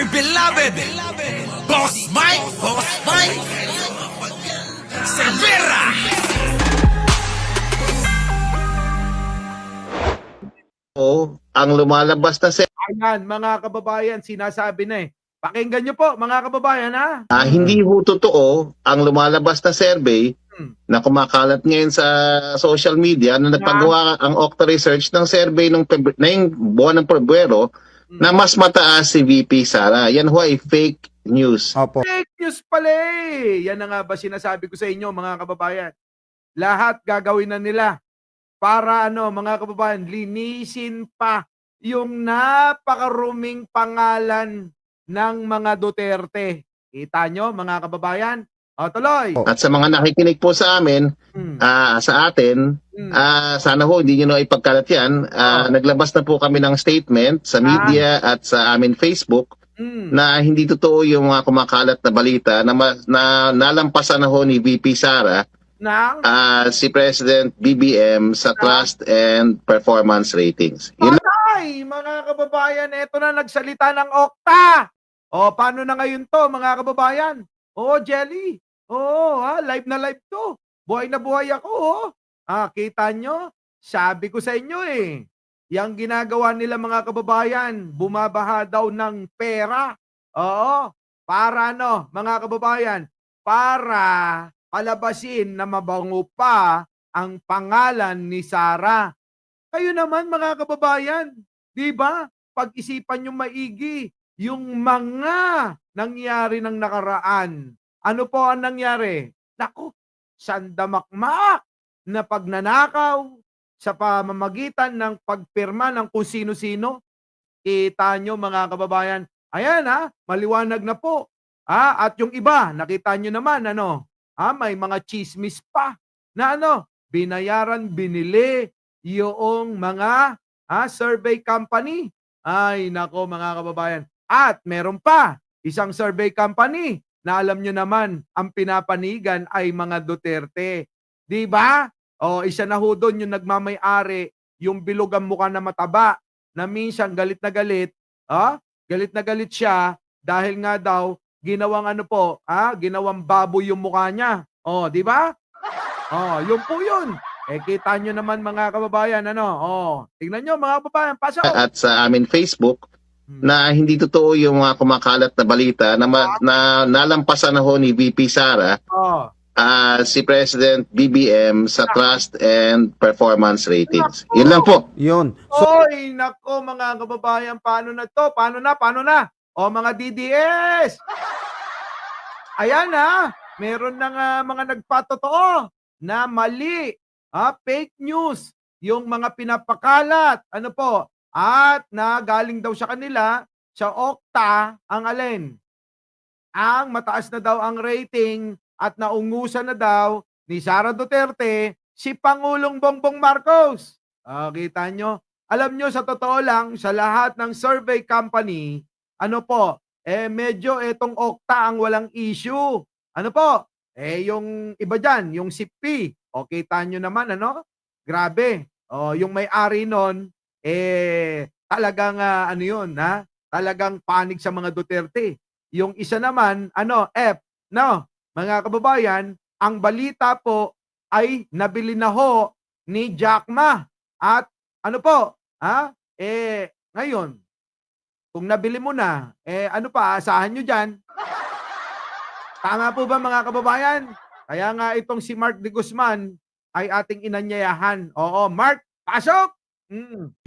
beloved Boss Mike Cervera. Ang lumalabas na Ayan, mga kababayan, sinasabi na eh. Pakinggan nyo po, mga kababayan, ha? hindi ho totoo ang lumalabas na survey na kumakalat ngayon sa social media na nagpagawa ang Okta Research ng survey ng buwan ng Pebrero na mas mataas si VP Sara. Yan ho ay fake news. Opo. Fake news pala eh. Yan na nga ba sinasabi ko sa inyo, mga kababayan. Lahat gagawin na nila para mga kababayan, linisin pa yung napakaruming pangalan ng mga Duterte. Kita nyo, mga kababayan? O, tuloy. At sa mga nakikinig po sa amin, sa atin, sana ho hindi nyo na ipagkalat yan. Naglabas na po kami ng statement sa media at sa amin Facebook na hindi totoo yung mga kumakalat na balita na nalampasan na ho ni VP Sara si President BBM sa trust and performance ratings. Yun lang. Ay, mga kababayan, eto na nagsalita ng Okta. O, paano na ngayon to, mga kababayan? O, Jelly. O, live na live to. Buhay na buhay ako, kita nyo? Sabi ko sa inyo eh. Yang ginagawa nila, mga kababayan, bumabaha daw ng pera. Oo, para mga kababayan, para palabasin na mabango pa ang pangalan ni Sara. Kayo naman, mga kababayan, di ba? Pag-isipan nyo maigi yung mga nangyari ng nakaraan. Ano po ang nangyari? Naku, sandamakmak na pagnanakaw sa pamamagitan ng pagpirma ng kung sino-sino. Kita nyo, mga kababayan. Ayan maliwanag na po. At yung iba, nakita nyo naman, may mga chismis pa na binayaran, binili yung mga survey company. Ay, nako, mga kababayan. At meron pa, isang survey company na alam nyo naman, ang pinapanigan ay mga Duterte. Di ba? O, isa na ho doon yung nagmamay-ari, yung bilog ang mukha na mataba, na minsan galit na galit, galit na galit siya dahil nga daw ginawang ginawang baboy yung mukha niya. O, di ba? O, yun po yun. Kita nyo naman, mga kababayan, tingnan nyo, mga kababayan, pasok. At sa amin Facebook na hindi totoo yung mga kumakalat na balita na nalampasan na ho ni VP Sara si President BBM sa trust and performance ratings. Yun lang po. Yun. Oy, nako, mga kababayan, paano na to? Paano na? O, mga DDS! Ayan meron na mga nagpatotoo na mali, fake news, yung mga pinapakalat, at na galing daw sa kanila, sa Okta, ang alin? Ang mataas na daw ang rating at naungusan na daw ni Sara Duterte si Pangulong Bongbong Marcos. Kita nyo? Alam nyo, sa totoo lang, sa lahat ng survey company, medyo etong Okta ang walang issue. Yung iba dyan, yung SIPP. Kita nyo naman, grabe. Yung may-ari nun, talagang, talagang panig sa mga Duterte. Yung isa naman, F, mga kababayan, ang balita po ay nabili na ho ni Jack Ma. At, ngayon, kung nabili mo na, asahan nyo dyan. Tama po ba, mga kababayan? Kaya nga itong si Mark de Guzman ay ating inanyayahan. Oo, Mark, pasok!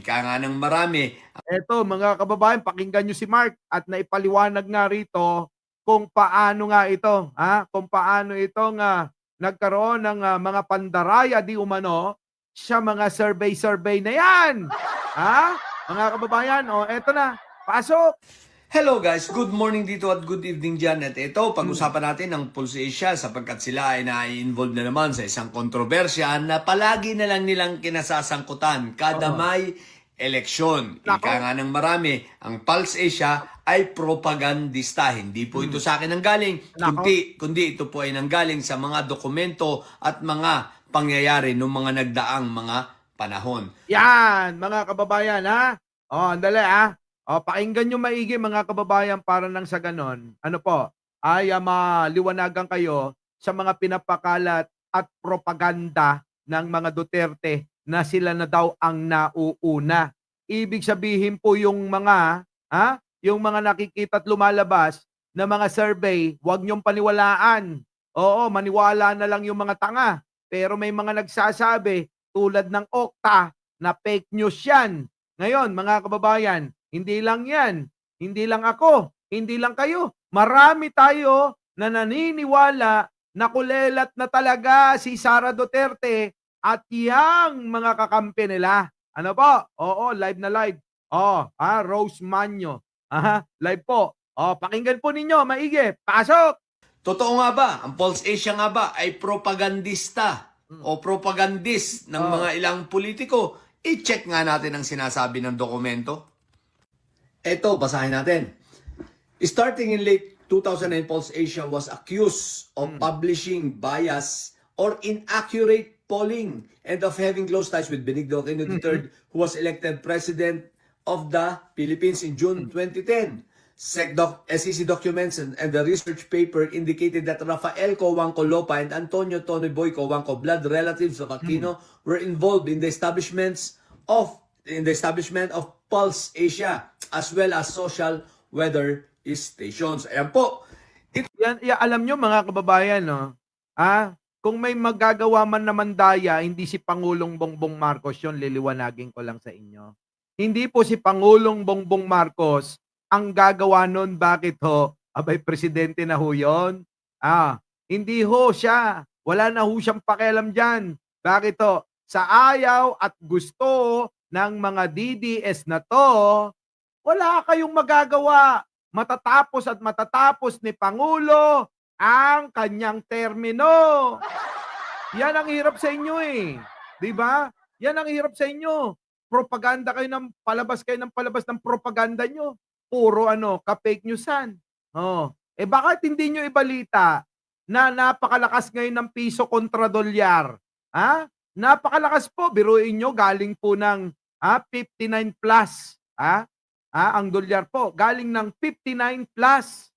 Ika nga ng marami. Eto, mga kababayan, pakinggan nyo si Mark at naipaliwanag nga rito kung paano nga ito, kung paano ito nga nagkaroon ng mga pandaraya di umano sa mga survey na yan. Mga kababayan, eto na, pasok! Hello guys, good morning dito at good evening dyan. At ito, pag-usapan natin ang Pulse Asia sapagkat sila ay na-involve na naman sa isang kontrobersya na palagi na lang nilang kinasasangkutan kada may eleksyon. Ika nga ng marami, ang Pulse Asia ay propagandista. Hindi po ito sa akin nanggaling, kundi ito po ay nanggaling sa mga dokumento at mga pangyayari ng mga nagdaang mga panahon. Yan, mga kababayan, andali, Pakinggan nyo maigi mga kababayan para nang sa ganon, ano po, ay maliwanagan kayo sa mga pinapakalat at propaganda ng mga Duterte na sila na daw ang nauuna. Ibig sabihin po yung yung mga nakikita at lumalabas na mga survey, huwag niyong paniwalaan. Oo, maniwala na lang yung mga tanga. Pero may mga nagsasabi tulad ng Okta na fake news yan. Ngayon, mga kababayan, hindi lang yan. Hindi lang ako. Hindi lang kayo. Marami tayo na naniniwala na kulelat na talaga si Sara Duterte at yang mga kakampi nila. Ano po? Oo, live na live. Rose Manyo. Live po. Pakinggan po ninyo, maigi. Pasok! Totoo nga ba, ang Pulse Asia nga ba ay propagandista o propagandist ng mga ilang politiko? I-check nga natin ang sinasabi ng dokumento. Ito, basahin natin. Starting in late 2009, Pulse Asia was accused of publishing bias or inaccurate polling and of having close ties with Benigno Aquino III, who was elected president of the Philippines in June 2010. SEC documents and the research paper indicated that Rafael Cojuangco Lopa and Antonio Tony Boy Cojuangco, blood relatives of Aquino, were involved in the establishment of Pulse Asia as well as social weather stations. Ayan po. Yan, alam nyo mga kababayan, no? Kung may magagawa man naman daya, hindi si Pangulong Bongbong Marcos yon, liliwanagin ko lang sa inyo. Hindi po si Pangulong Bongbong Marcos ang gagawa nun. Bakit ho? Abay, presidente na ho yun. Hindi ho siya. Wala na ho siyang pakialam dyan. Bakit ho? Sa ayaw at gusto ng mga DDS na to, wala kayong magagawa. Matatapos at matatapos ni Pangulo ang kanyang termino. Yan ang hirap sa inyo eh. Diba? Yan ang hirap sa inyo. Propaganda kayo ng palabas ng propaganda nyo. Puro ka-fake newsan. Bakit hindi nyo ibalita na napakalakas ngayon ng piso kontra dolyar? Napakalakas po. Biruin nyo, galing po ng 59 plus. Ang dolyar po, galing ng 59 plus.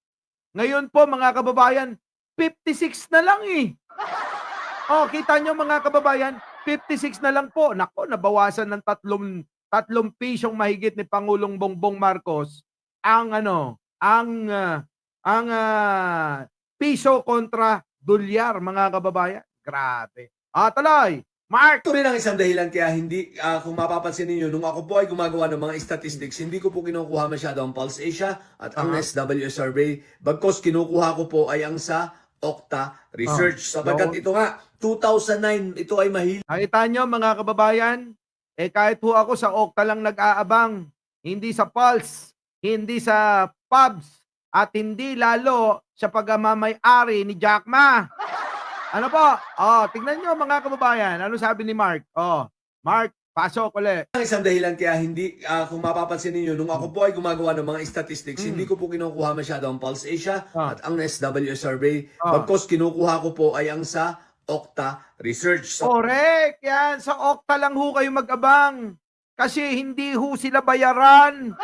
Ngayon po mga kababayan, 56 na lang eh. Kita nyo mga kababayan, 56 na lang po. Nako, nabawasan ng 3 pisong mahigit ni Pangulong Bongbong Marcos ang piso kontra dolyar, mga kababayan. Grabe. Tuloy. Mark! Ito rin ang isang dahilan kaya hindi, kung mapapansin ninyo, nung ako po ay gumagawa ng mga statistics, hindi ko po kinukuha masyado ang Pulse Asia at ang SWS survey. Bagkos kinukuha ko po ay ang sa Okta Research. Sapagkat ito nga, 2009, ito ay mahilig. Nakita nyo mga kababayan, kahit po ako sa Okta lang nag-aabang, hindi sa Pulse, hindi sa Pubs, at hindi lalo sa pagmamay-ari ni Jack Ma. Ano po? Tingnan nyo mga kababayan. Ano sabi ni Mark? Mark, pasok ulit. Ang isang dahilan kaya hindi, kung mapapansin ninyo, nung ako po ay gumagawa ng mga statistics, hindi ko po kinukuha masyado ang Pulse Asia at ang SWS survey. Bagkos kinukuha ko po ay ang sa Okta Research. Correct! Yan, sa Okta lang ho kayo mag-abang. Kasi hindi ho sila bayaran.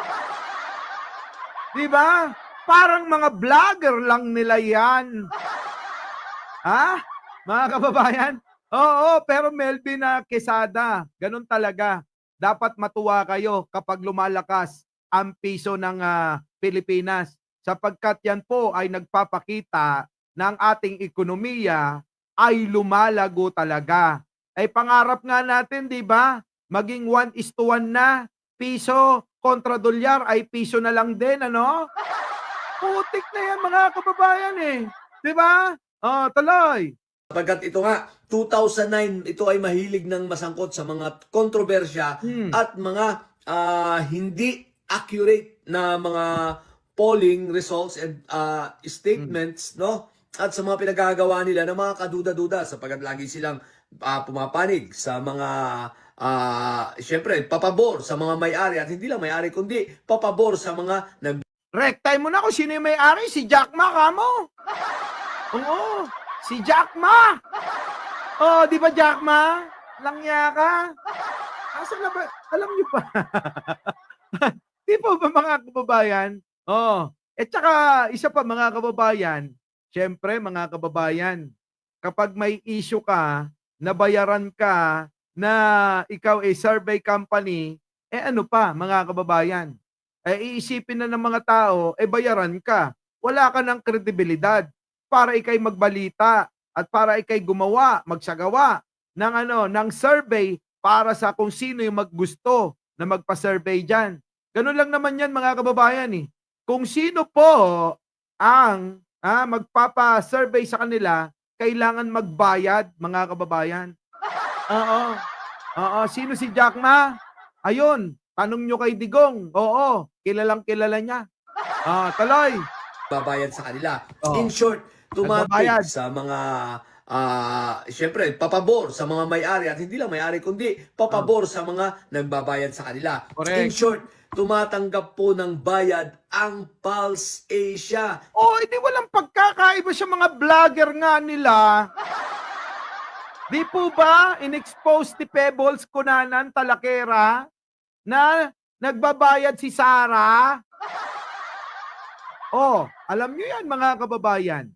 Diba? Parang mga vlogger lang nila yan. Mga kababayan? Oo, pero Melvin Quesada, ganun talaga. Dapat matuwa kayo kapag lumalakas ang piso ng Pilipinas. Sapagkat yan po ay nagpapakita na ang ating ekonomiya ay lumalago talaga. Pangarap nga natin, di ba? Maging 1:1 na. Piso kontra dolyar ay piso na lang din, ano? Putik na yan mga kababayan eh. Di ba? Tuloy. Sapagkat ito nga, 2009, ito ay mahilig ng masangkot sa mga kontrobersya at mga hindi accurate na mga polling results and statements, no? At sa mga pinagagawa nila ng mga kaduda-duda sapagkat lagi silang pumapanig sa mga syempre, papabor sa mga may-ari at hindi lang may-ari kundi papabor sa mga Rektay mo na kung sino yung may-ari, si Jack Ma kamo. Oo, si Jack Ma. Di ba Jack Ma? Langya ka. Asan na ba? Alam niyo pa. Di po ba mga kababayan? Oo. At saka isa pa mga kababayan, siyempre mga kababayan, kapag may issue ka, nabayaran ka na ikaw ay survey company, eh ano pa mga kababayan? Eh iisipin na ng mga tao, eh bayaran ka. Wala ka ng kredibilidad para ikay magbalita at para ikay gumawa, magsagawa ng ng survey para sa kung sino yung maggusto na magpa-survey diyan. Ganun lang naman 'yan mga kababayan eh. Kung sino po ang magpapa-survey sa kanila, kailangan magbayad mga kababayan. Oo. Oo, sino si Jack Ma? Ayun, tanong nyo kay Digong. Oo, kilalang kilala niya. Tuloy. Babayad sa kanila. Oh, In short, tumatig nagbabayad. sa mga siyempre, papabor sa mga may-ari at hindi lang may-ari kundi papabor sa mga nagbabayad sa kanila. In Correct. short, tumatanggap po ng bayad ang Pulse Asia. Oh, hindi walang pagkakaiba sa mga vlogger nga nila. Di po ba in-expose ni Pebbles Kunanan Talakera na nagbabayad si Sarah? Oh, alam niyo yan mga kababayan.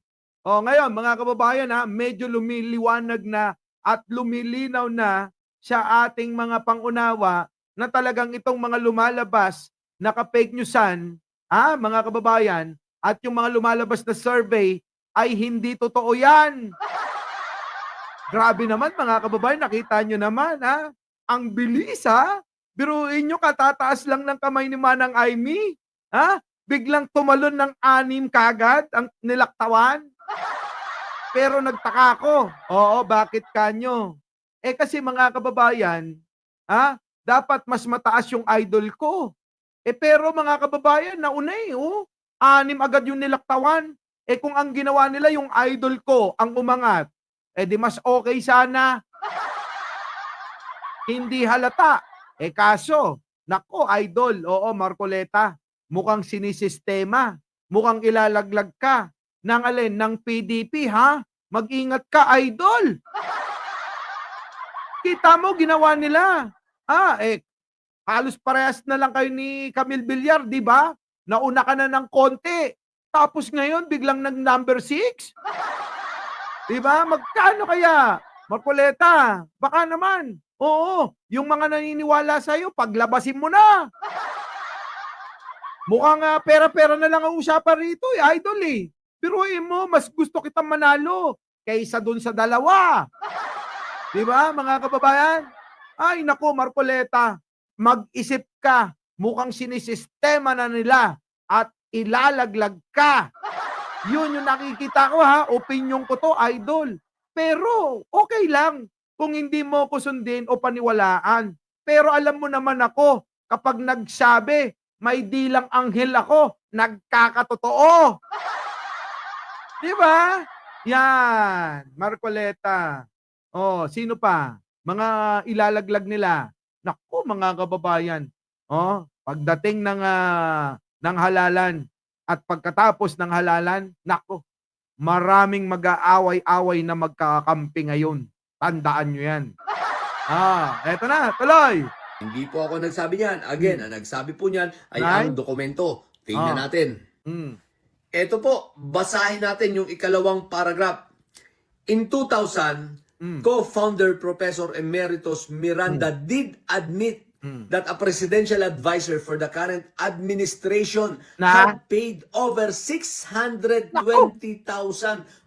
Oh, ngayon mga kababayan medyo lumiliwanag na at lumilinaw na sa ating mga pangunawa na talagang itong mga lumalabas na ka-fake newsan, mga kababayan, at yung mga lumalabas na survey ay hindi totoo yan. Grabe naman mga kababayan, nakita nyo naman ang bilis Biruin nyo, katataas lang ng kamay ni Manang Aimee. Biglang tumalon ng 6 kagad ang nilaktawan. Pero nagtaka ako. Oo, bakit kanyo? Eh kasi mga kababayan, dapat mas mataas yung idol ko. Eh pero mga kababayan, nauna 6 agad yung nilaktawan. Eh kung ang ginawa nila yung idol ko ang umangat, eh di mas okay sana. Hindi halata. Eh kaso, nako idol, oo Marcoleta, mukhang sinisistema, mukhang ilalaglag ka ng alin, ng PDP Mag-ingat ka idol. Kita mo ginawa nila. Halos parehas na lang kayo ni Camille Villar, di ba? Nauna ka na ng konti. Tapos ngayon biglang nag number 6. Di ba? Magkano kaya? Marcoleta, baka naman. Oo, yung mga naniniwala sa'yo, paglabasin mo na. Mukhang pera-pera na lang ang usapan rito idol Biruin mo, mas gusto kitang manalo kaysa dun sa 2. Di ba, mga kababayan? Ay, naku, Marcoleta, mag-isip ka. Mukhang sinisistema na nila at ilalaglag ka. Yun yung nakikita ko opinion ko to, idol. Pero, okay lang kung hindi mo ko sundin o paniwalaan. Pero alam mo naman ako, kapag nagsabi, may dilang anghel ako, nagkakatotoo. Di ba? Yan, Marcoleta. Oh, sino pa? Mga ilalaglag nila. Naku, mga kababayan. Oh, pagdating ng halalan at pagkatapos ng halalan, naku, maraming mag-aaway-away na magkakampi ngayon. Tandaan nyo yan. Eto na, tuloy. Hindi po ako nagsabi niyan. Again, ang nagsabi po niyan ay ang dokumento. Tingnan natin. Ito po, basahin natin yung ikalawang paragraph. In 2000, co-founder Professor Emeritus Miranda did admit that a presidential advisor for the current administration had paid over 620,000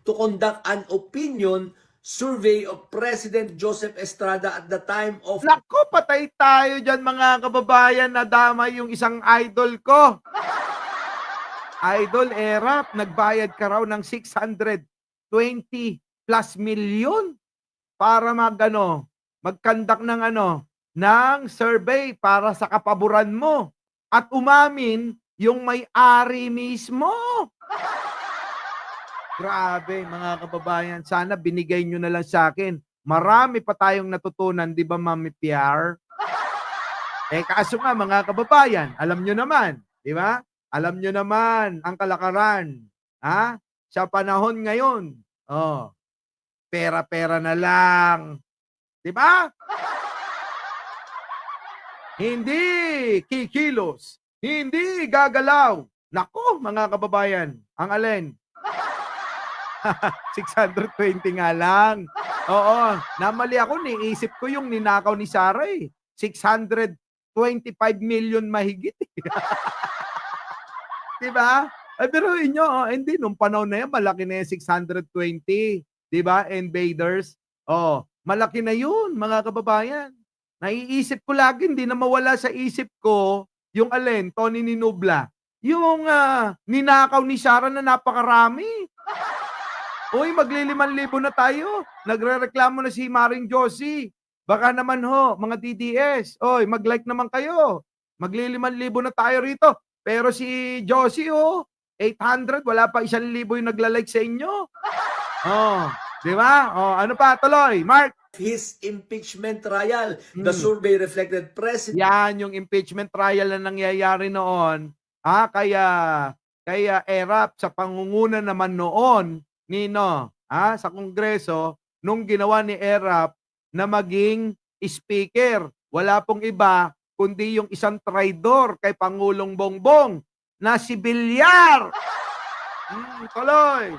to conduct an opinion survey of President Joseph Estrada at the time of... Naku, patay tayo dyan mga kababayan, nadama yung isang idol ko. Idol Erap, nagbayad ka raw ng 620 plus million para mag-conduct ng survey para sa kapaboran mo. At umamin yung may-ari mismo. Grabe mga kababayan, sana binigay nyo na lang sa akin. Marami pa tayong natutunan, di ba Mami PR? Kaso nga mga kababayan, alam nyo naman, di ba? Alam nyo naman ang kalakaran. Sa panahon ngayon, pera-pera na lang. Di ba? Hindi kikilos, Hindi gagalaw. Nako, mga kababayan, ang alin? 620 nga lang. Oo, namali ako, niisip ko yung ninakaw ni Sarah eh. 625 million mahigit eh. Diba? Ay, pero inyo, hindi, nung panahon na yan, malaki na yung 620. Diba? Invaders. Oh, malaki na yun, mga kababayan. Naiisip ko lagi, hindi na mawala sa isip ko, yung alin, Tony Ninubla. Yung ninakaw ni Sarah na napakarami. Uy, magli-5,000 na tayo. Nagrereklamo na si Maring Josie. Baka naman ho, mga DDS. Oy, mag-like naman kayo. Magli-5,000 na tayo rito. Pero si Josie, 800, wala pa 1,000 yung nagla-like sa inyo. Oh, di ba? Oh, ano pa? Tuloy, Mark. His impeachment trial. The survey reflected President Yan, yung impeachment trial na nangyayari noon. Kaya ERAP sa pangunguna naman noon, Nino, sa Kongreso, nung ginawa ni ERAP na maging speaker. Wala pong iba, kundi yung isang traidor kay Pangulong Bongbong na si Villar. Tuloy.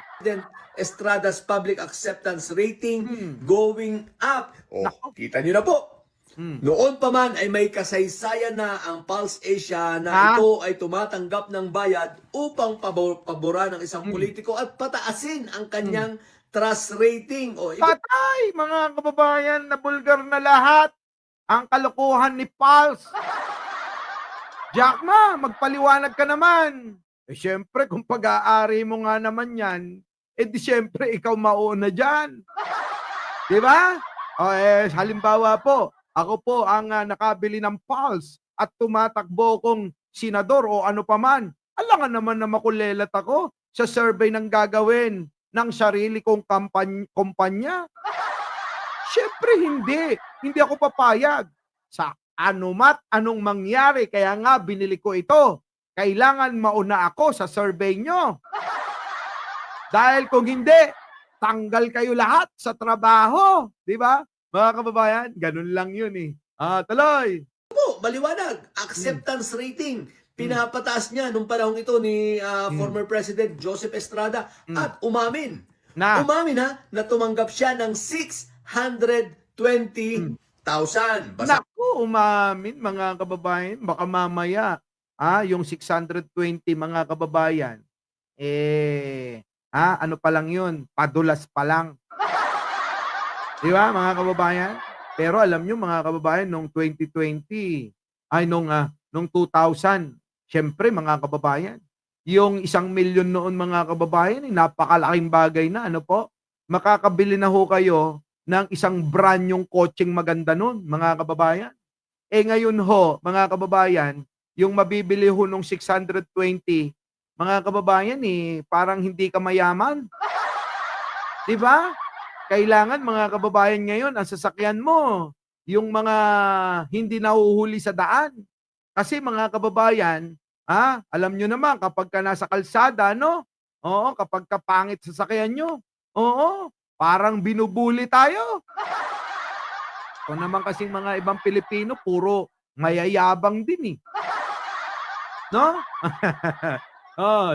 Estrada's public acceptance rating going up. Oh, kita niyo na po. Noon pa man ay may kasaysayan na ang Pulse Asia na ito ay tumatanggap ng bayad upang paboran ng isang politiko at pataasin ang kanyang trust rating. O, Patay, mga kababayan, na bulgar na lahat ang kalokohan ni Pulse. Jackma, magpaliwanag ka naman. Siyempre, kung pag-aari mo nga naman yan, di siyempre, ikaw mauna dyan. Di ba? Halimbawa po, ako po ang nakabili ng Pulse at tumatakbo kong senador o ano paman. Alangan naman na makulelat ako sa survey ng gagawin ng sarili kong kumpanya. Siyempre hindi. Hindi ako papayag sa anumat anong mangyari. Kaya nga binili ko ito. Kailangan mauna ako sa survey nyo. Dahil kung hindi, tanggal kayo lahat sa trabaho. Di ba? Mga kababayan, ganun lang yun eh. Tuloy. po, maliwanag. Acceptance rating. Pinapataas niya nung panahong ito ni former President Joseph Estrada at umamin. Umamin na tumanggap siya ng 620,000. Basta Naku, umamin mga kababayan. Baka mamaya, yung 620 mga kababayan, ano pa lang yun? Padulas pa lang. Di ba, mga kababayan? Pero alam nyo, mga kababayan, nung 2020, nung 2000, syempre, mga kababayan, yung 1,000,000 noon, mga kababayan, napakalaking bagay na, ano po? Makakabili na ho kayo ng isang brand yung kotseng maganda noon, mga kababayan. Ngayon ho, mga kababayan, yung mabibili ho nung 620, mga kababayan, parang hindi ka mayaman. Di ba? Kailangan, mga kababayan, ngayon, ang sasakyan mo, yung mga hindi nahuhuli sa daan. Kasi, mga kababayan, alam nyo naman, kapag ka nasa kalsada, no? Oo, kapag kapangit sasakyan nyo, oo, parang binubuli tayo. Ito naman kasing mga ibang Pilipino, puro mayayabang din eh. No?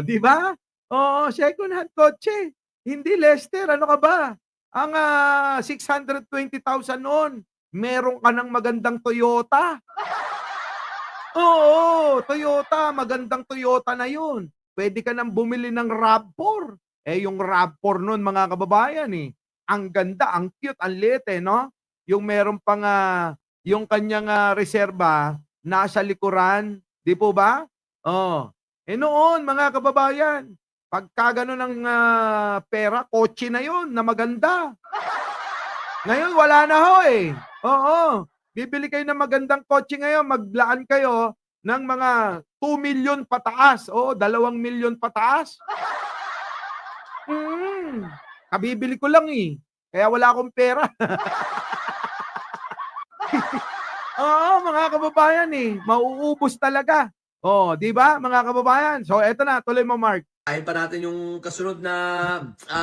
Di ba? Oo, second hand kotse. Hindi, Lester, ano ka ba? Ang 620,000 noon, meron ka ng magandang Toyota. Oo, Toyota, magandang Toyota na yun. Pwede ka nang bumili ng RAV4. Yung RAV4 noon, mga kababayan, ang ganda, ang cute, ang liit, no? Yung meron pang, yung kanyang reserba, nasa likuran. Di po ba? Noon, mga kababayan, pagka gano'n ng pera, kotse na yun, na maganda. Ngayon, wala na ho eh. Oo. Bibili kayo ng magandang kotse ngayon, maglaan kayo ng mga 2 million pataas. Oo, 2 million pataas. Kabibili ko lang eh. Kaya wala akong pera. Oo, mga kababayan mauubos talaga. Di ba, mga kababayan? So, eto na, tuloy mo, Mark. Ayon pa natin yung kasunod na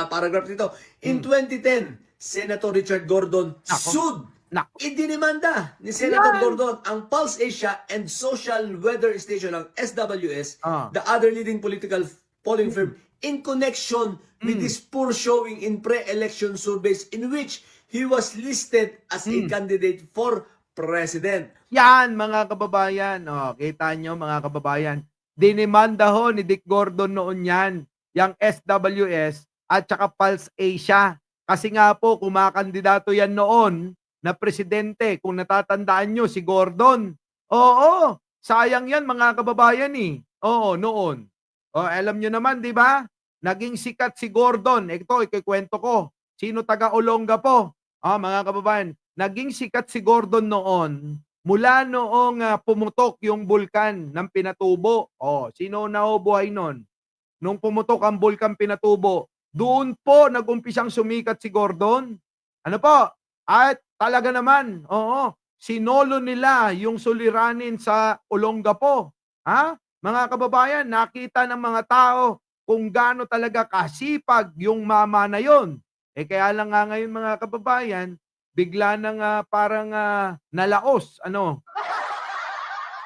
paragraph dito. In 2010, Senator Richard Gordon sued Naku. Idinimanda ni Senator Yan. Gordon ang Pulse Asia and Social Weather Station ng SWS, Ah. the other leading political polling firm, in connection with this poor showing in pre-election surveys in which he was listed as a candidate for president. Yan, mga kababayan. Oh, kita nyo, mga kababayan. Dinimanda ho ni Dick Gordon noon yan, yung SWS at saka Pulse Asia. Kasi nga po, kumakandidato yan noon na presidente. Kung natatandaan nyo, si Gordon. Oo, sayang yan, mga kababayan eh. Oo, noon. O, alam nyo naman, di ba? Naging sikat si Gordon. Ito, ikikwento ko. Sino taga Olongapo? Mga kababayan, naging sikat si Gordon noon mula noong pumutok yung bulkan ng Pinatubo. Sino nabubuhay noon? Nung pumutok ang bulkan Pinatubo, doon po nag-umpisang sumikat si Gordon. Ano po? At talaga naman, sinolo nila yung suliranin sa Olongapo. Mga kababayan, nakita ng mga tao kung gaano talaga kasipag yung mama na yon. Kaya lang nga ngayon, mga kababayan, bigla nang parang nalaos.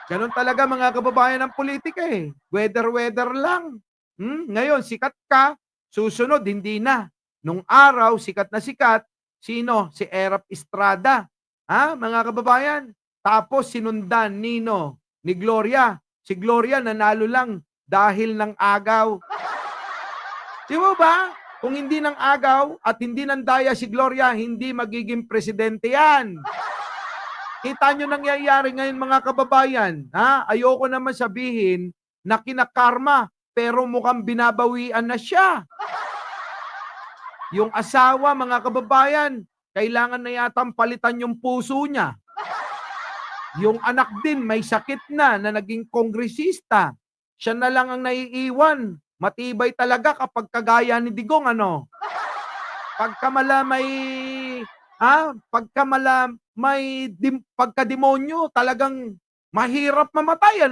Ganon talaga, mga kababayan, ng politika eh. Weather lang. Ngayon, sikat ka, susunod, hindi na. Nung araw, sikat na sikat, sino? Si Erap Estrada. Mga kababayan, tapos sinundan nino ni Gloria. Si Gloria nanalo lang dahil ng agaw. Di mo ba? Kung hindi ng agaw at hindi ng daya si Gloria, hindi magiging presidente yan. Kita nyo nangyayari ngayon, mga kababayan. Ayoko naman sabihin na kinakarma, pero mukhang binabawian na siya. Yung asawa, mga kababayan, kailangan na yatang palitan yung puso niya. Yung anak din, may sakit na naging kongresista. Siya na lang ang naiiwan. Matibay talaga kapag kagaya ni Digong, pagkademonyo, talagang mahirap mamatay,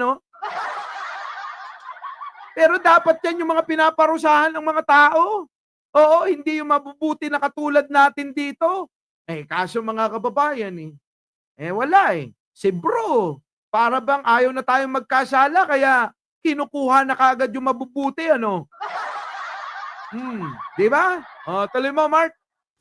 Pero dapat yan yung mga pinaparusahan ng mga tao. Oo, hindi yung mabubuti na katulad natin dito. Kaso, mga kababayan, wala eh. Si bro, para bang ayaw na tayong magkasala, kaya kinukuha na kagad yung mabubuti, Di ba? Tuloy mo, Mark.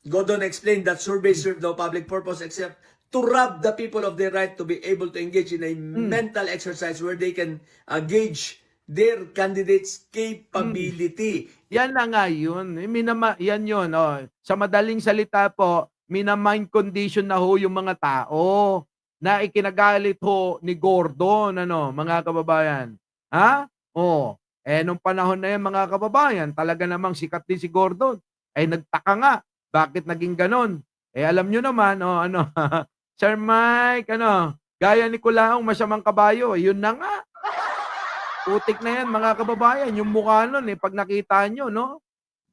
Gordon explained that surveys serve no public purpose except to rob the people of their right to be able to engage in a mental exercise where they can gauge their candidates' capability. Yan na nga yun. Yan yun. Sa madaling salita po, minamind condition na ho yung mga tao na ikinagalit ho ni Gordon, mga kababayan. Nung panahon na yan, mga kababayan, talaga namang sikat din si Gordon. Nagtaka nga, bakit naging ganon? Alam nyo naman, Sir Mike, gaya ni Kulaong, masamang kabayo, yun na nga. Putik na yan, mga kababayan, yung mukha nun, pag nakita nyo,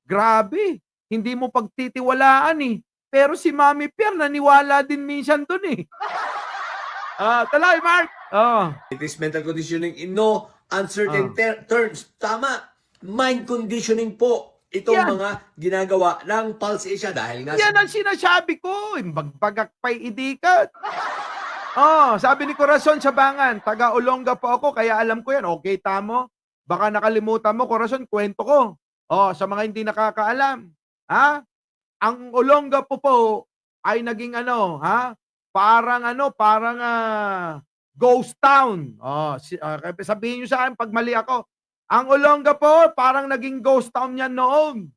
grabe, hindi mo pagtitiwalaan, Pero si Mami Pierre, naniwala din minsan dun, Talay, Mark! It is mental conditioning in no uncertain terms. Tama, mind conditioning po itong Yan. mga ginagawa ng Pulse Asia dahil nga Yan ang sinasabi ko, bagbagak pa'y idikat. Sabi ni Corazon Sabangan, taga Olonga po ako, kaya alam ko yan. Okay, tamo. Baka nakalimutan mo, Corazon, kwento ko. Sa mga hindi nakakaalam. Ang Olonga po ay naging parang ghost town. Sabihin nyo sa akin pag mali ako. Ang Olonga po, parang naging ghost town yan noon.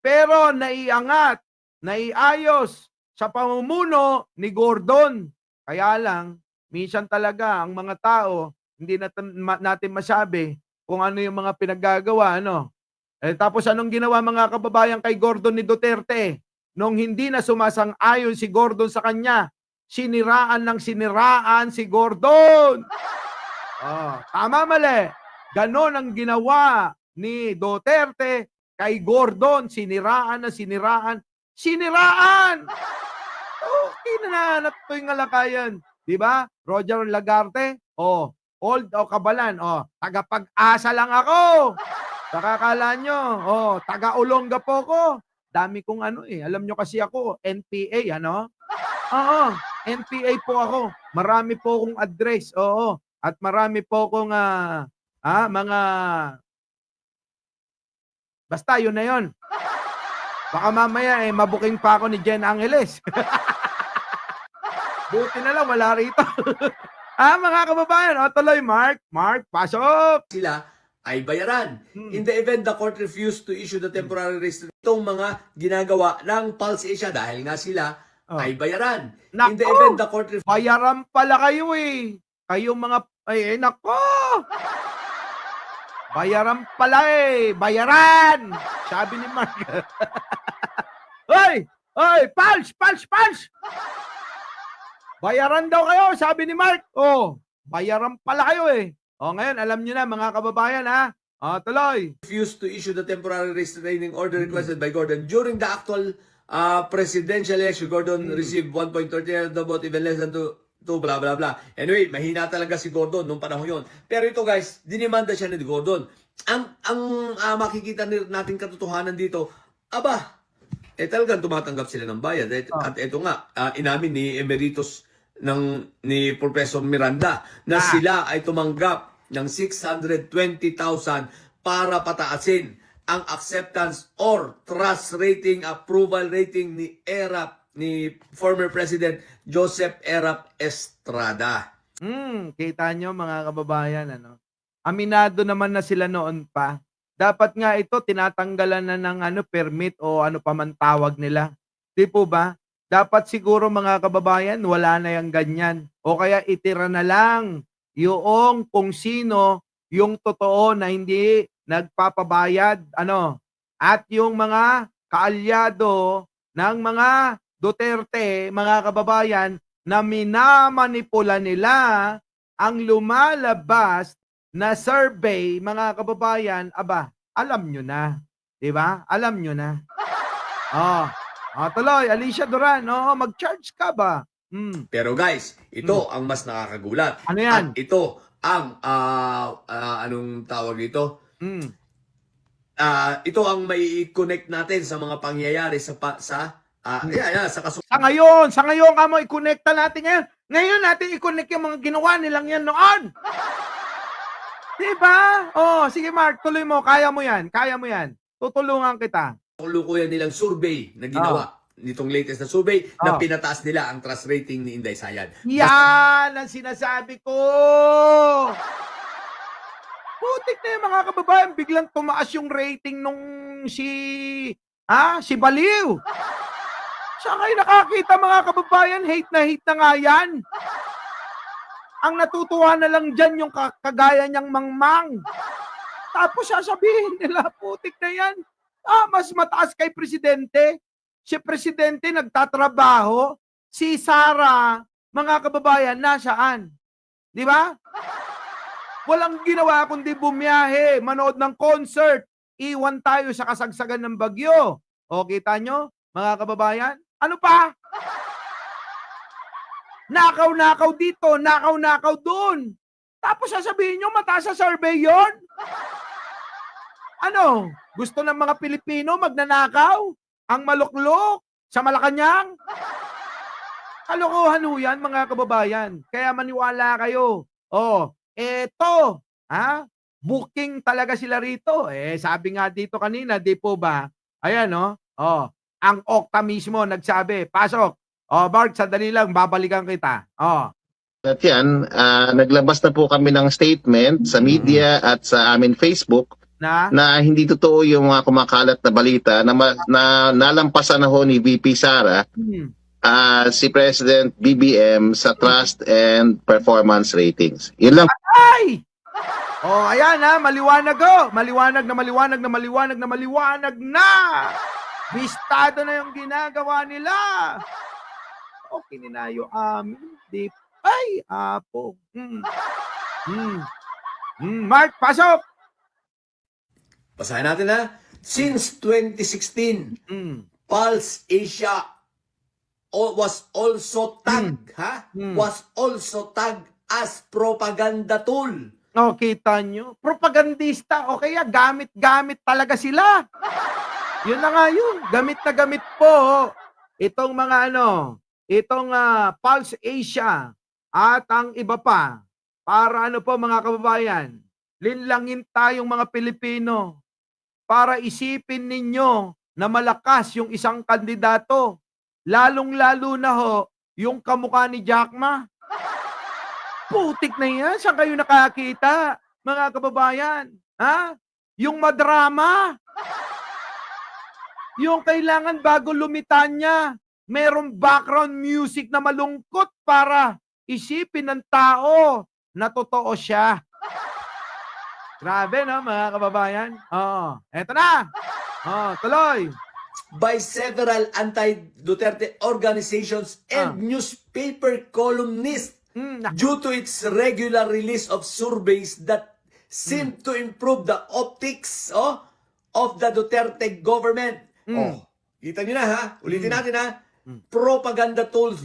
Pero naiangat, naiayos sa pamumuno ni Gordon. Kaya lang, minsan talaga ang mga tao, hindi natin masabi kung ano yung mga pinaggagawa, Tapos anong ginawa, mga kababayan, kay Gordon ni Duterte? Nung hindi na sumasang-ayon si Gordon sa kanya, siniraan si Gordon. Tama, mali. Ganon ang ginawa ni Duterte kay Gordon. Siniraan. Kinananap ko yung alakayan. Diba? Roger Lagarte, old o kabalan, tagapag-asa lang ako. Nakakala nyo, taga Olonga po ko. Dami kong alam nyo kasi ako, NPA, Oo, NPA po ako. Marami po akong address, oo. At marami po akong mga basta yun na yun. Baka mamaya mabuking pa ako ni Jen Angeles. Buti na lang wala rito. Mga kababayan, tuloy Mark, pasok. Sila ay bayaran. Hmm. In the event the court refused to issue the temporary restriction, itong mga ginagawa ng Pulse Asia dahil nga sila ay bayaran. In the Nako! event the court refused, Bayaran pala kayo eh. Kayong mga, nako! Bayaran pala eh. Bayaran! Sabi ni Mark. Hoy! Pulse! Bayaran daw kayo, sabi ni Mark. Bayaran pala kayo eh. Ngayon, alam nyo na mga kababayan ha. Tuloy. refused to issue the temporary restraining order requested by Gordon during the actual presidential election. Gordon received 1.39 of the vote, even less than 2 blah blah blah. Anyway, mahina talaga si Gordon nung panahon yon. Pero ito guys, dinimanda siya ni Gordon. Ang makikita natin katotohanan dito, talagang tumatanggap sila ng bayad. At ito nga, inamin ni Emeritus ni Professor Miranda na sila ay tumanggap ng 620,000 para pataasin ang acceptance or trust rating, approval rating ni former President Joseph Erap Estrada. Kita nyo mga kababayan, aminado naman na sila noon pa. Dapat nga ito tinatanggalan na ng permit o ano pa man tawag nila. Di po ba? Dapat siguro mga kababayan, wala na yung ganyan. O kaya itira na lang yung kung sino yung totoo na hindi nagpapabayad. At yung mga kaalyado ng mga Duterte, mga kababayan, na minamanipula nila ang lumalabas na survey, mga kababayan, alam nyo na. Diba? Alam nyo na. Tuloy, Alicia Duran, mag-charge ka ba? Pero guys, ito ang mas nakakagulat. Ano yan? At ito ang, anong tawag dito? Ito ang mai-connect natin sa mga pangyayari sa kaso. Sa ngayon ka mo i-connecta natin ngayon. Ngayon natin i-connect yung mga ginawa nilang yan noon. Diba? Sige Mark, tuloy mo. Kaya mo yan. Tutulungan kita. Kulukuyan nilang survey na ginawa. Nitong latest na survey na pinataas nila ang trust rating ni Inday Sayad. Yan ang sinasabi ko. Putik na yung mga kababayan. Biglang tumaas yung rating nung si Baliw. Saan kayo nakakita mga kababayan? Hate na nga yan. Ang natutuwa na lang dyan yung kagaya niyang mangmang. Tapos sasabihin nila, putik na yan. Mas mataas kay Presidente. Si Presidente nagtatrabaho. Si Sara, mga kababayan, nasaan? Di ba? Walang ginawa kundi bumiyahe, manood ng concert. Iwan tayo sa kasagsagan ng bagyo. Kita nyo, mga kababayan? Ano pa? Nakaw-nakaw dito, nakaw-nakaw dun. Tapos sasabihin nyo, mataas sa survey yun? Gusto ng mga Pilipino magnanakaw? Ang maluklok sa Malacanang? Kalokohan ho yan, mga kababayan. Kaya maniwala kayo. Eto, booking talaga sila rito. Sabi nga dito kanina, di po ba? Ayan, ang Okta mismo nagsabi, pasok. Bart, sandali lang, babalikan kita. At yan, naglabas na po kami ng statement sa media at sa amin Facebook na hindi totoo yung mga kumakalat na balita na nalampasan na ho ni VP Sara si President BBM sa trust and performance ratings. Yun lang. Ay! Ayan maliwanag Maliwanag na. Bistado na yung ginagawa nila. Kininayo amin. Ay, apo. Mark, pasok! Basahin natin Since 2016, Pulse Asia was also tagged, was also tagged as propaganda tool. Kita nyo? Propagandista o kaya gamit-gamit talaga sila. Yun na nga yun. Gamit na gamit po itong mga itong Pulse Asia at ang iba pa para ano po mga kababayan, linlangin tayong mga Pilipino para isipin ninyo na malakas yung isang kandidato. Lalong-lalo na ho, yung kamukha ni Jack Ma. Putik na yan. Saan kayo nakakita, mga kababayan? Ha? Yung madrama. Yung kailangan bago lumitan niya, merong background music na malungkot para isipin ng tao na totoo siya. Grabe, no, mga kababayan? Eto na. Tuloy. By several anti-Duterte organizations and newspaper columnists due to its regular release of surveys that seem to improve the optics of the Duterte government. Kita nyo na ha, ulitin natin ha. Propaganda tool.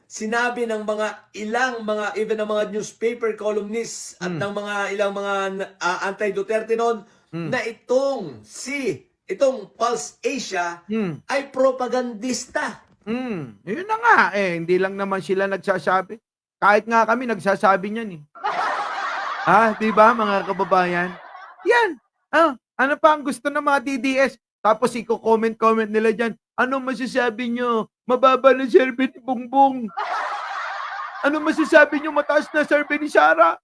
Sinabi ng even ng mga newspaper columnists at ng mga ilang mga anti-Duterte noon na itong Pulse Asia ay propagandista. Yun na nga hindi lang naman sila nagsasabi. Kahit nga kami nagsasabi niyan eh. Di ba mga kababayan? Yan. Ano pa ang gusto ng mga DDS? Tapos i-comment nila dyan. Ano masasabi nyo? Mababa na survey ni Bongbong. Ano masasabi nyo? Mataas na survey ni Sara.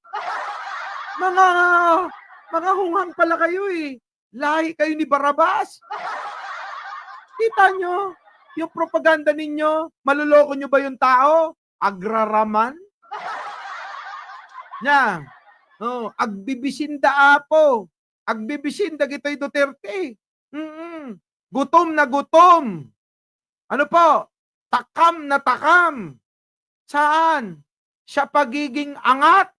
Mga hunghang pala kayo eh. Lahi kayo ni Barabas. Kita nyo? Yung propaganda ninyo, maluloko nyo ba yung tao? Agraraman? Nya. Agbibisinda apo. Agbibisinda gito'y Duterte. Gutom na gutom. Ano po? Takam na takam. Saan? Sa pagiging angat.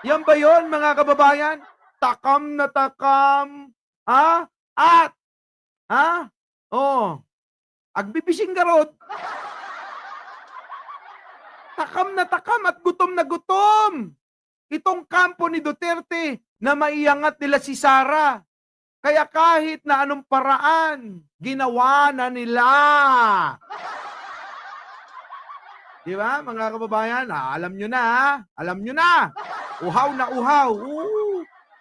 Yan ba yun, mga kababayan? Takam na takam. Agbibising garot. Takam na takam at gutom na gutom. Itong kampo ni Duterte na maiangat nila si Sara. Kaya kahit na anong paraan, ginawa na nila. Di ba, mga kababayan? Alam nyo na, Alam nyo na. Uhaw na uhaw.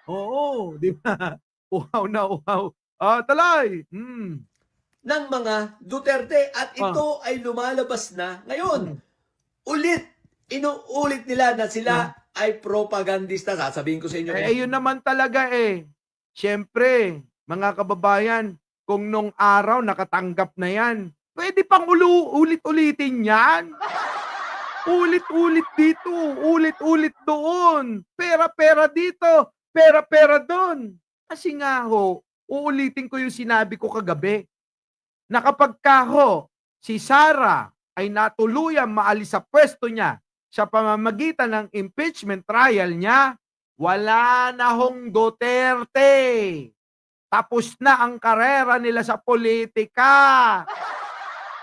Oo, di ba? Uhaw na uhaw. Tuloy. Ng mga Duterte at ito ay lumalabas na ngayon. Inuulit nila na sila ay propagandista. Sasabihin ko sa inyo. Yun naman talaga Siyempre, mga kababayan, kung nung araw nakatanggap na yan, pwede pang ulit-ulitin yan. Ulit-ulit dito, ulit-ulit doon. Pera-pera dito, pera-pera doon. Kasi nga uulitin ko yung sinabi ko kagabi. Na kapag si Sara ay natuluyang maalis sa pwesto niya sa pamamagitan ng impeachment trial niya, wala na hong Duterte. Tapos na ang karera nila sa politika.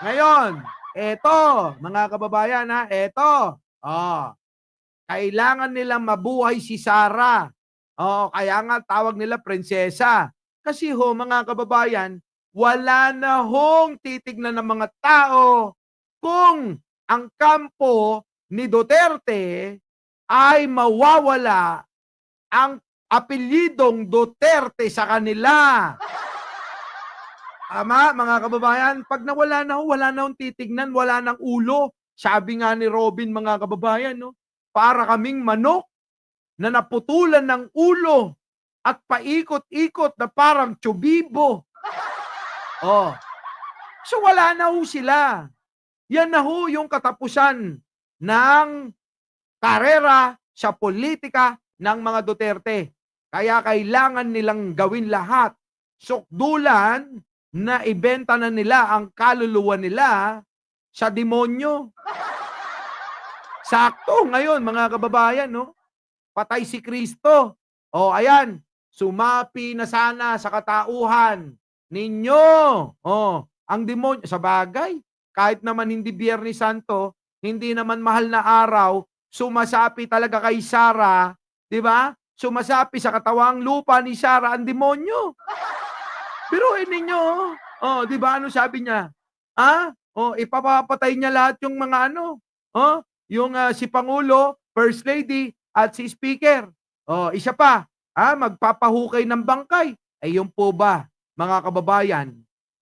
Ngayon, eto, mga kababayan kailangan nilang mabuhay si Sara. Kaya nga tawag nila prinsesa. Kasi mga kababayan, wala na hong titignan ng mga tao kung ang kampo ni Duterte ay mawawala ang apelyidong Duterte sa kanila. Tama, mga kababayan? Pag nawala na wala na hong titignan, wala nang ulo. Sabi nga ni Robin, mga kababayan, para kaming manok na naputulan ng ulo at paikot-ikot na parang tsubibo. So wala na sila. Yan na yung katapusan ng karera sa politika ng mga Duterte. Kaya kailangan nilang gawin lahat. Sukdulan na ibenta na nila ang kaluluwa nila sa demonyo. Sakto ngayon, mga kababayan, patay si Kristo. Ayan, sumapi na sana sa katauhan ninyo. Ang demonyo, sa bagay, kahit naman hindi Biyernes Santo, hindi naman mahal na araw, sumasapi talaga kay Sara, di ba? Sumasapi sa katawang lupa ni Sara ang demonyo. Biruin ninyo. Di ba ano sabi niya? Ipapapatay niya lahat yung mga yung si Pangulo, First Lady, at si Speaker. Isa pa, magpapahukay ng bangkay. Yun po ba, mga kababayan,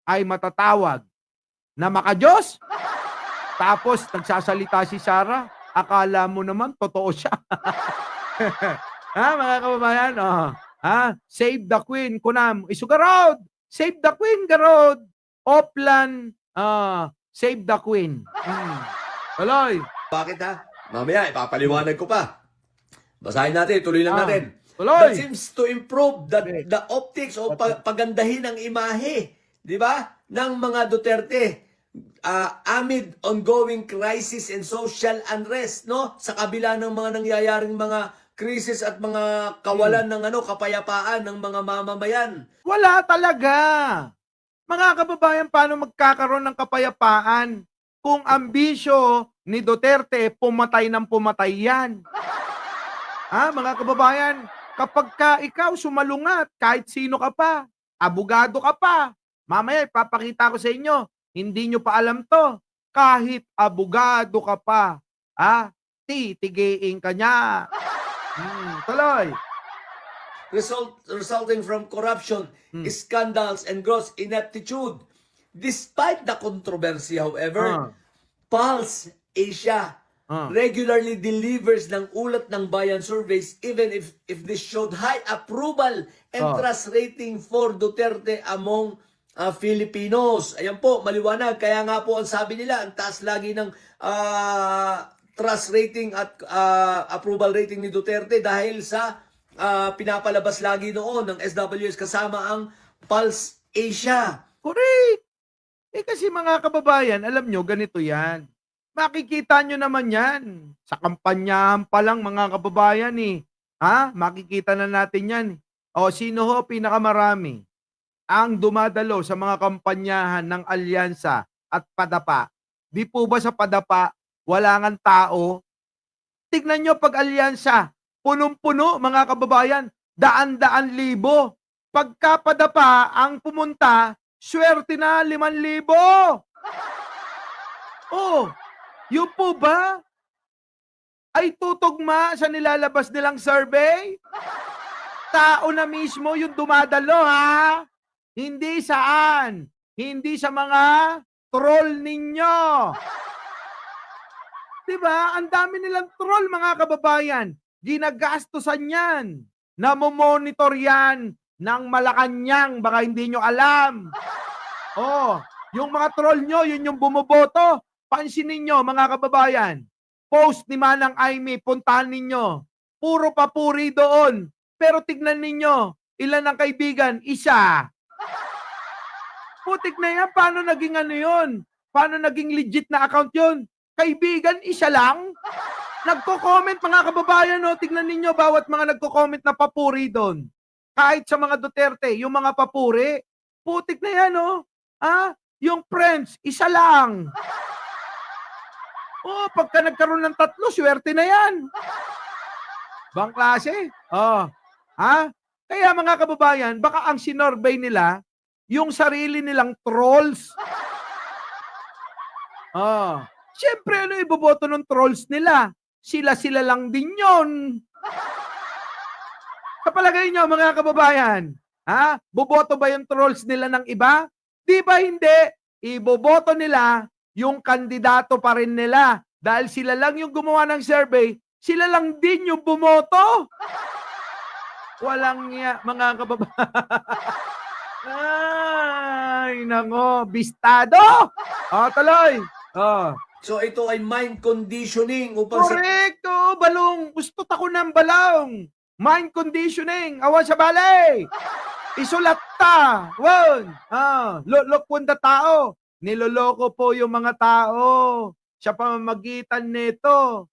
ay matatawag na makadiyos? Tapos nagsasalita si Sarah, akala mo naman totoo siya. Mga kababayan, save the Queen, kunam, isugarod, save the Queen, garod, Oplan, save the Queen. Tuloy. Bakit ha? Mamaya, ipapaliwanag ko pa. Basahin natin, tuloy lang natin. Tuloy. That seems to improve the optics o pagandahin ang imahe, di ba? Ng mga Duterte. Amid ongoing crisis and social unrest, no? Sa kabila ng mga nangyayaring mga krisis at mga kawalan ng kapayapaan ng mga mamamayan. Wala talaga. Mga kababayan, paano magkakaroon ng kapayapaan kung ambisyo ni Duterte pumatay ng pumatay yan? Mga kababayan, kapag ikaw sumalungat, kahit sino ka pa, abogado ka pa, mamaya ipapakita ko sa inyo, hindi nyo pa alam to, kahit abogado ka pa, titigiin ka niya. Tuloy. Resulting from corruption, scandals, and gross ineptitude. Despite the controversy, however, Pulse Asia regularly delivers ng ulat ng bayan surveys even if this showed high approval and trust rating for Duterte among Filipinos. Ayan po, maliwanag. Kaya nga po ang sabi nila, ang taas lagi ng trust rating at approval rating ni Duterte dahil sa pinapalabas lagi noon ng SWS kasama ang Pulse Asia. Correct. Kasi mga kababayan, alam nyo, ganito yan. Makikita nyo naman yan. Sa kampanyahan pa lang, mga kababayan makikita na natin yan. Sino ho pinakamarami ang dumadalo sa mga kampanyahan ng alyansa at padapa? Di po ba sa padapa, wala ngang tao? Tignan nyo pag alyansa, punong-puno, mga kababayan, daan-daan libo. Pagkapadapa ang pumunta, swerte na 5,000. Yun po ba ay tutugma sa nilalabas nilang survey? Tao na mismo yung dumadalo, Hindi saan. Hindi sa mga troll ninyo. Diba? Ang dami nilang troll, mga kababayan. Ginagastosan yan. Namomonitor yan ng Malacanang. Baka hindi nyo alam. Yung mga troll nyo, yun yung bumoboto. Pansinin nyo, mga kababayan. Post ni Manang Aimee, puntahan ninyo. Puro papuri doon. Pero tignan ninyo, ilan ang kaibigan? Isa. Putik na yan, paano naging yun? Paano naging legit na account yun? Kaibigan, isa lang? Nagko-comment, mga kababayan, tignan ninyo bawat mga nagko-comment na papuri doon. Kahit sa mga Duterte, yung mga papuri, putik na yan, yung friends, isa lang. Pagka nagkaroon ng 3, swerte na yan. Bang klase? Kaya mga kababayan, baka ang sinorvey nila, yung sarili nilang trolls. Siyempre, iboboto ng trolls nila? Sila-sila lang din yun. Sa palagay nyo, mga kababayan, boboto ba yung trolls nila ng iba? Di ba hindi? Iboboto nila yung kandidato pa rin nila. Dahil sila lang yung gumawa ng survey, sila lang din yung bumoto. Walang mga kababayan. Ay, nako, bistado. Tuloy. So ito ay mind conditioning upang Correcto, balong. Gusto ako ng balong. Mind conditioning. Awan sa balay. Isulat ta. Look po the tao. Niloloko po yung mga tao sa pamamagitan nito.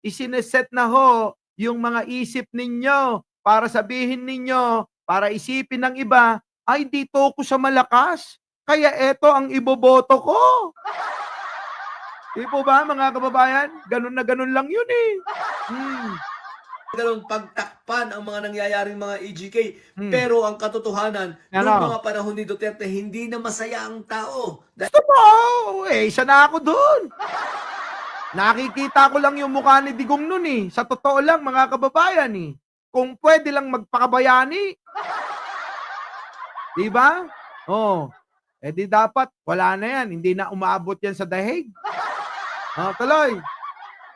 Isineset na ho yung mga isip ninyo para sabihin ninyo, para isipin ng iba, ay dito ko sa malakas. Kaya eto ang iboboto ko. Di po ba, mga kababayan? Ganun na ganun lang yun . Ganun pagtakpan ang mga nangyayaring mga EGK. Hmm. Pero ang katotohanan, Ano? noong mga panahon ni Duterte, hindi na masaya ang tao. Gusto mo? Isa na ako dun. Nakikita ko lang yung mukha ni Digong nun eh. Sa totoo lang, mga kababayan eh. Kung pwede lang magpakabayani. Di ba? Oh. Di dapat, wala na yan. Hindi na umaabot yan sa dahig. Tuloy.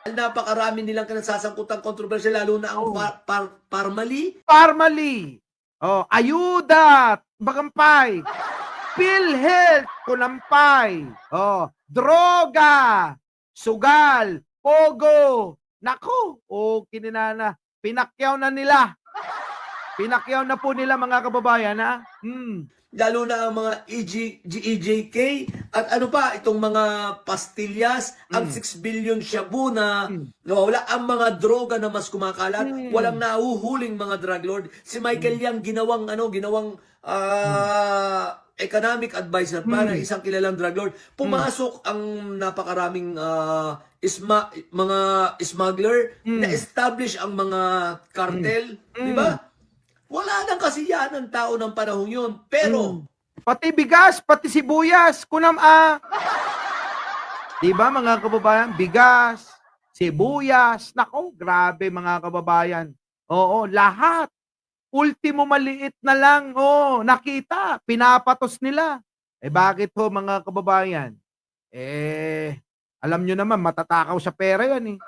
Napakarami nilang kinasasangkutang kontrobersya, lalo na ang Parmali. Parmali. Ayuda. Bagampay. PhilHealth. Kunampay. Droga. Sugal. Pogo. Nako. Kininana. Pinakyaw na nila. Pinakyaw na po nila mga kababayan ha. Lalo na ang mga EJK at ano pa, itong mga pastillas, ang 6 billion shabu na nawawala, ang mga droga na mas kumakalat, walang nahuhuling mga drug lord. Si Michael Yang ginawang economic advisor para isang kilalang drug lord. Pumasok ang napakaraming mga smuggler, na-establish ang mga cartel, di ba? Wala nang kasiyahan ng tao ng panahon yun. Pero, pati bigas, pati sibuyas, Di ba mga kababayan? Bigas, sibuyas, nako, grabe mga kababayan. Oo, lahat. Ultimo maliit na lang, nakita, pinapatos nila. Bakit ho mga kababayan? Alam nyo naman, matatakaw sa pera yan eh.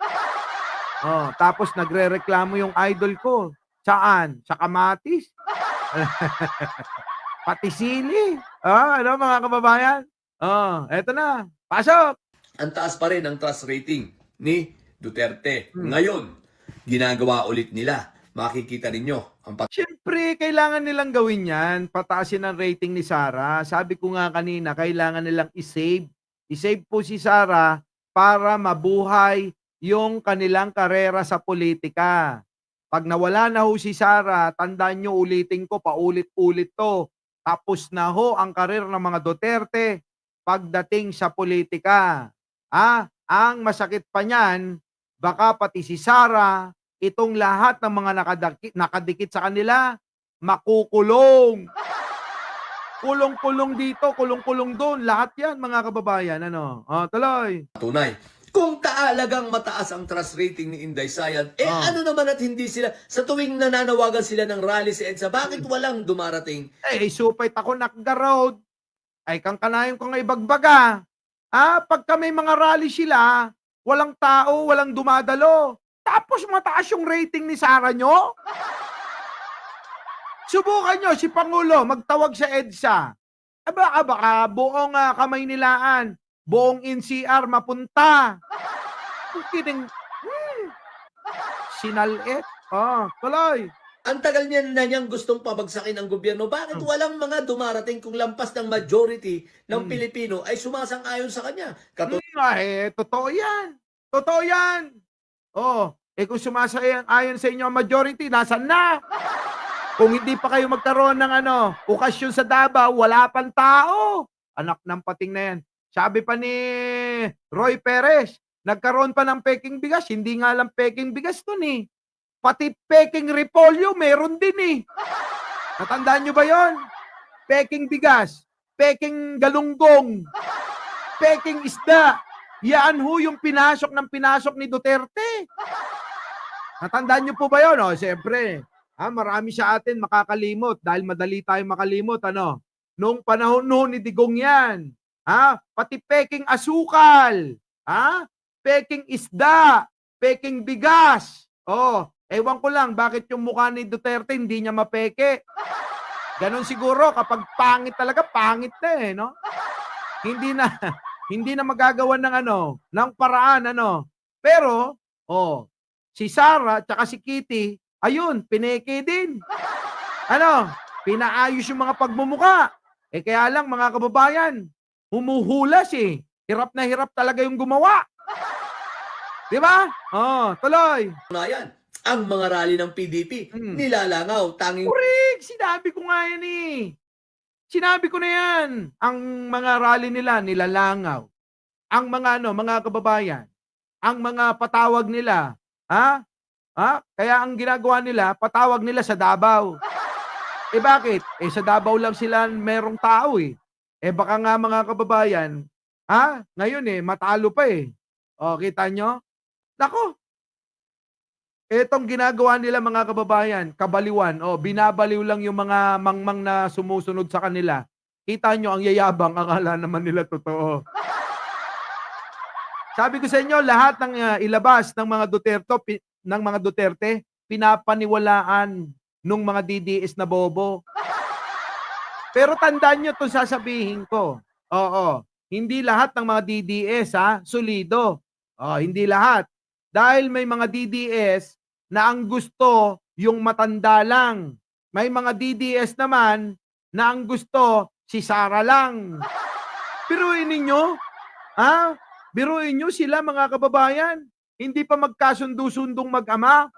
Tapos nagrereklamo yung idol ko. Saan? Sa kamatis? Pati sili. Ano mga kababayan? Eto na. Pasok! ang taas pa rin ang trust rating ni Duterte. Ngayon, ginagawa ulit nila. Makikita ninyo ang Siyempre, kailangan nilang gawin yan. Pataasin ang rating ni Sara. Sabi ko nga kanina, kailangan nilang i-save. I-save po si Sara para mabuhay yung kanilang karera sa politika. Pag nawala na ho si Sara, tandaan nyo, ulitin ko, paulit-ulit to. Tapos na ho ang karir ng mga Duterte pagdating sa politika. Ang masakit pa niyan, baka pati si Sara, itong lahat ng mga nakadikit sa kanila, makukulong. Kulong-kulong dito, kulong-kulong doon. Lahat yan, mga kababayan. Tuloy. tunay. Kung talagang mataas ang trust rating ni Inday Sayan, ano naman at hindi sila, sa tuwing nananawagan sila ng rally si EDSA, bakit walang dumarating? Supay ako nakga-road. Kang kanayon ko nga ibagbaga. Pagka may mga rally sila, walang tao, walang dumadalo. Tapos mataas yung rating ni Sara nyo? Subukan nyo si Pangulo magtawag sa EDSA. Baka buong kamay nilaan, buong NCR mapunta. Kidding. Sinalit. Tuloy. Ang tagal niya na niyang gustong pabagsakin ang gobyerno. Bakit walang mga dumarating kung lampas ng majority ng Pilipino ay sumasang-ayon sa kanya? Totoo yan. Totoo yan. Kung sumasang-ayon sa inyo ang majority, nasan na? Kung hindi pa kayo magkaroon ng okasyon sa Davao, wala pang tao. Anak ng pating na yan. Sabi pa ni Roy Perez, nagkaroon pa ng peking bigas. Hindi nga lang peking bigas nun eh. Pati peking repolyo, meron din eh. Natandaan nyo ba yon? Peking bigas, peking galunggong, peking isda. Yan ho yung pinasok ni Duterte. Natandaan nyo po ba yun? Siyempre, marami sa atin makakalimot dahil madali tayo makalimot. Noong panahon noon ni Digong yan. Pati peking asukal. Peking isda, peking bigas. Ewan ko lang bakit yung mukha ni Duterte hindi niya mapeke. Ganon siguro kapag pangit talaga, pangit na no? Hindi na magagawa ng paraan Pero si Sara at si Kitty, ayun, pineke din. Pinaayos yung mga pagmumuka. Kaya lang mga kababayan, humuhulas eh. Hirap na hirap talaga yung gumawa. Di ba? Tuloy. Yan. Ang mga rally ng PDP, nilalangaw, tanging... Correct! Sinabi ko nga yan eh. Sinabi ko na yan. Ang mga rally nila, nilalangaw. Ang mga mga kababayan, ang mga patawag nila, Kaya ang ginagawa nila, patawag nila sa Davao. Bakit? Sa Davao lang sila merong tao eh. Baka nga mga kababayan, ngayon matalo pa eh. Kita nyo? Nako, etong ginagawa nila mga kababayan, kabaliwan. Binabaliw lang yung mga mangmang na sumusunod sa kanila. Kita nyo ang yayabang, akala naman nila totoo. Sabi ko sa inyo, lahat ng ilabas ng mga Duterte, pinapaniwalaan nung mga DDS na bobo. Pero tandaan nyo itong sasabihin ko. Hindi lahat ng mga DDS solido. Hindi lahat. Dahil may mga DDS na ang gusto yung matanda lang. May mga DDS naman na ang gusto si Sara lang. Biruin ninyo, biruin nyo sila mga kababayan. Hindi pa magkasundo-sundong mag-ama.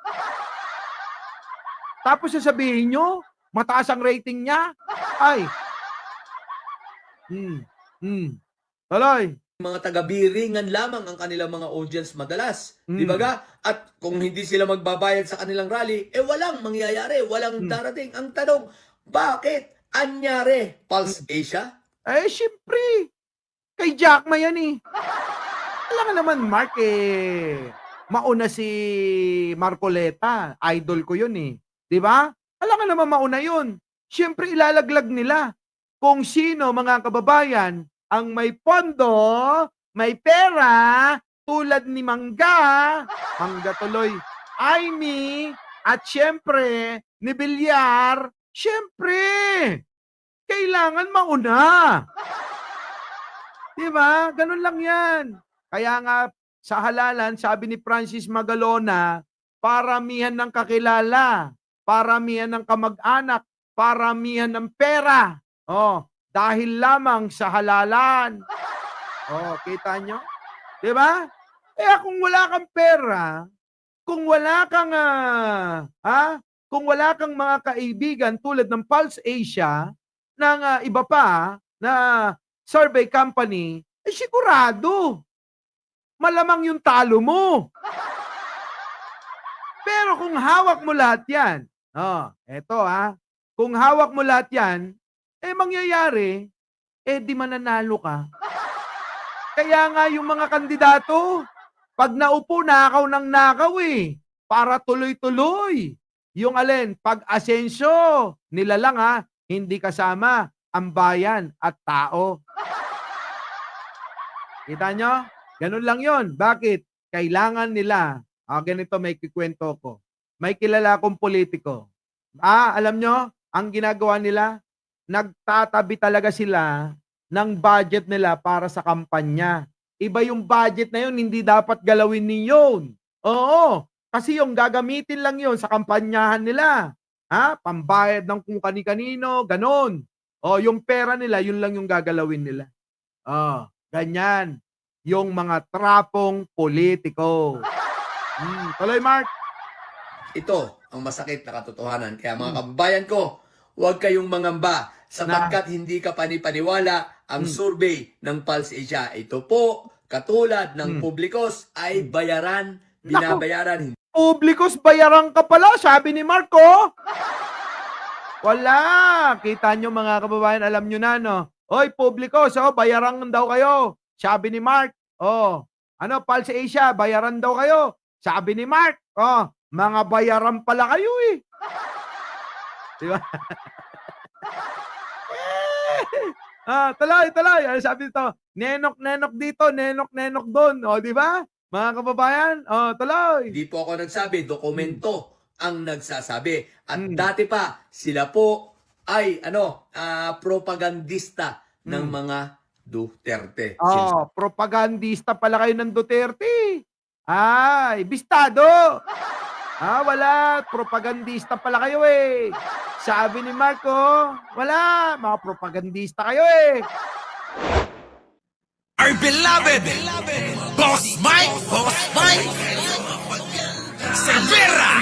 Tapos sasabihin nyo, mataas ang rating niya. Ay. Tuloy. Mga taga-biringan lamang ang kanilang mga audience madalas. Di ba ga? At kung hindi sila magbabayad sa kanilang rally, walang mangyayari, walang darating. Ang tanong, bakit? Anyari? Pulse Asia? Siyempre. Kay Jackma yan eh. Alam ka naman, Mark, mauna si Marcoleta. Idol ko yun eh. Di ba? Alam ka naman mauna yun. Siyempre ilalaglag nila kung sino mga kababayan ang may pondo, may pera, tulad ni Mangga tuloy, Aimee, at siyempre, ni Bilyar, siyempre, kailangan mauna. Diba? Ganun lang yan. Kaya nga, sa halalan, sabi ni Francis Magalona, paramihan ng kakilala, paramihan ng kamag-anak, paramihan ng pera. Dahil lamang sa halalan. Kita nyo? Diba? Kung wala kang pera, kung wala kang, kung wala kang mga kaibigan tulad ng Pulse Asia, ng iba pa, na survey company, sigurado, malamang yung talo mo. Pero kung hawak mo lahat yan, kung hawak mo lahat yan, mangyayari, di mananalo ka. Kaya nga yung mga kandidato, pag naupo, nakaw ng nakaw para tuloy-tuloy. Yung alin, pag-asensyo, nila lang hindi kasama ang bayan at tao. Kita nyo? Ganun lang yon. Bakit? Kailangan nila, ganito may kikwento ko. May kilala akong politiko. Alam nyo, ang ginagawa nila, nagtatabi talaga sila ng budget nila para sa kampanya. Iba yung budget na yun, hindi dapat galawin ninyo. Oo, kasi yung gagamitin lang yun sa kampanyahan nila. Pambayad ng kung kani-kanino, ganon. Yung pera nila, yun lang yung gagalawin nila. Ganyan. Yung mga trapong politiko. Tuloy, Mark. Ito ang masakit na katotohanan. Kaya mga kababayan ko, huwag kayong mangamba sapagkat hindi ka panipaniwala ang survey ng Pulse Asia. Ito po, katulad ng Publicos, ay bayaran, binabayaran. Publicos, bayaran ka pala, sabi ni Marco. Wala. Kita nyo mga kababayan, alam nyo na, no? Oy, Publicos, bayaran daw kayo. Sabi ni Mark. Pulse Asia, bayaran daw kayo. Sabi ni Mark. Mga bayaran pala kayo eh. Diba? Tuloy. Sabi dito, nenok dito, nenok doon. Di ba? Mga kababayan, tuloy. Hindi po ako nagsabi, dokumento ang nagsasabi. At dati pa, sila po ay propagandista ng mga Duterte. Propagandista pala kayo ng Duterte. Ay, bistado. Wala, propagandista pala kayo eh. Sabi ni Marco, wala, mga propagandista kayo eh. Our beloved Boss Mike Cervera.